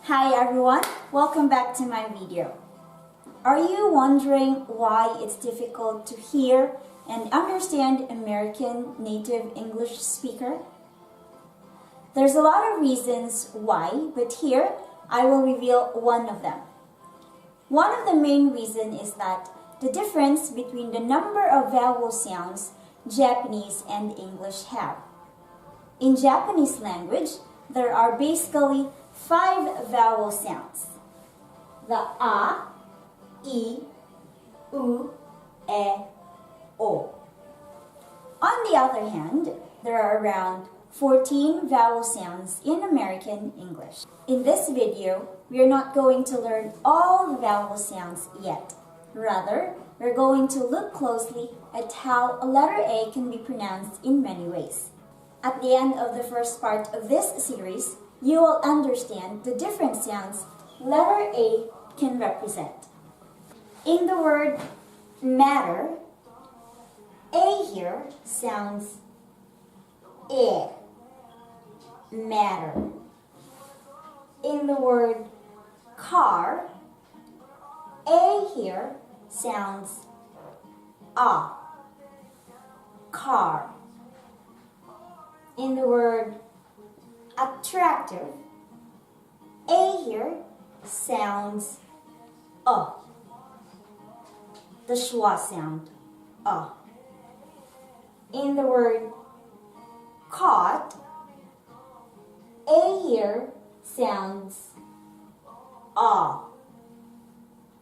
Hi everyone, welcome back to my video. Are you wondering why it's difficult to hear and understand American native English speaker? There's a lot of reasons why, but here I will reveal one of them. One of the main reasons is that the difference between the number of vowel sounds Japanese and English have. In Japanese language, there are basically 5 vowel sounds. The A, I, U, E, O. On the other hand, there are around 14 vowel sounds in American English. In this video, we are not going to learn all the vowel sounds yet. Rather, we're going to look closely at how a letter A can be pronounced in many ways. At the end of the first part of this series, you will understand the different sounds letter A can represent. In the word matter, A here sounds E, matter. In the word car, A here sounds A, car. In the word attractive, A here sounds A, the schwa sound, A. In the word caught, A here sounds A,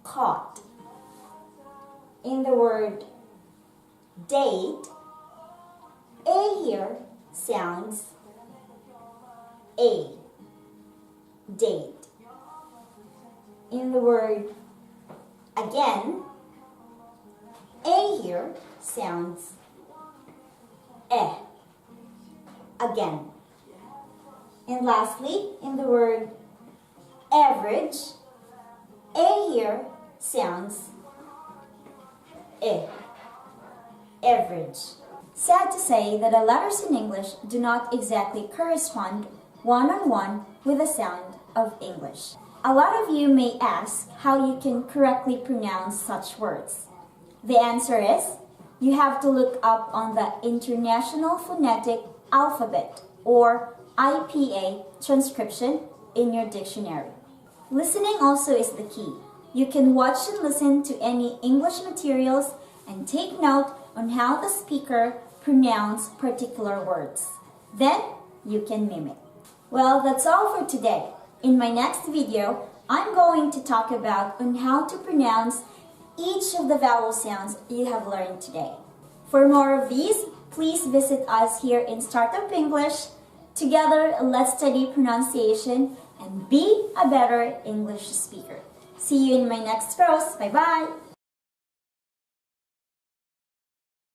caught. In the word date, A here sounds A, date. In the word again, A here sounds E, again. And lastly, in the word average, A here sounds E, average. Sad to say that the letters in English do not exactly correspond one-on-one with the sound of English. A lot of you may ask how you can correctly pronounce such words. The answer is, you have to look up on the International Phonetic Alphabet or IPA transcription in your dictionary. Listening also is the key. You can watch and listen to any English materials and take note on how the speaker pronounce particular words. Then you can mimic. Well, that's all for today. In my next video, I'm going to talk about on how to pronounce each of the vowel sounds you have learned today. For more of these, please visit us here in Startup English. Together, let's study pronunciation and be a better English speaker. See you in my next post. Bye-bye!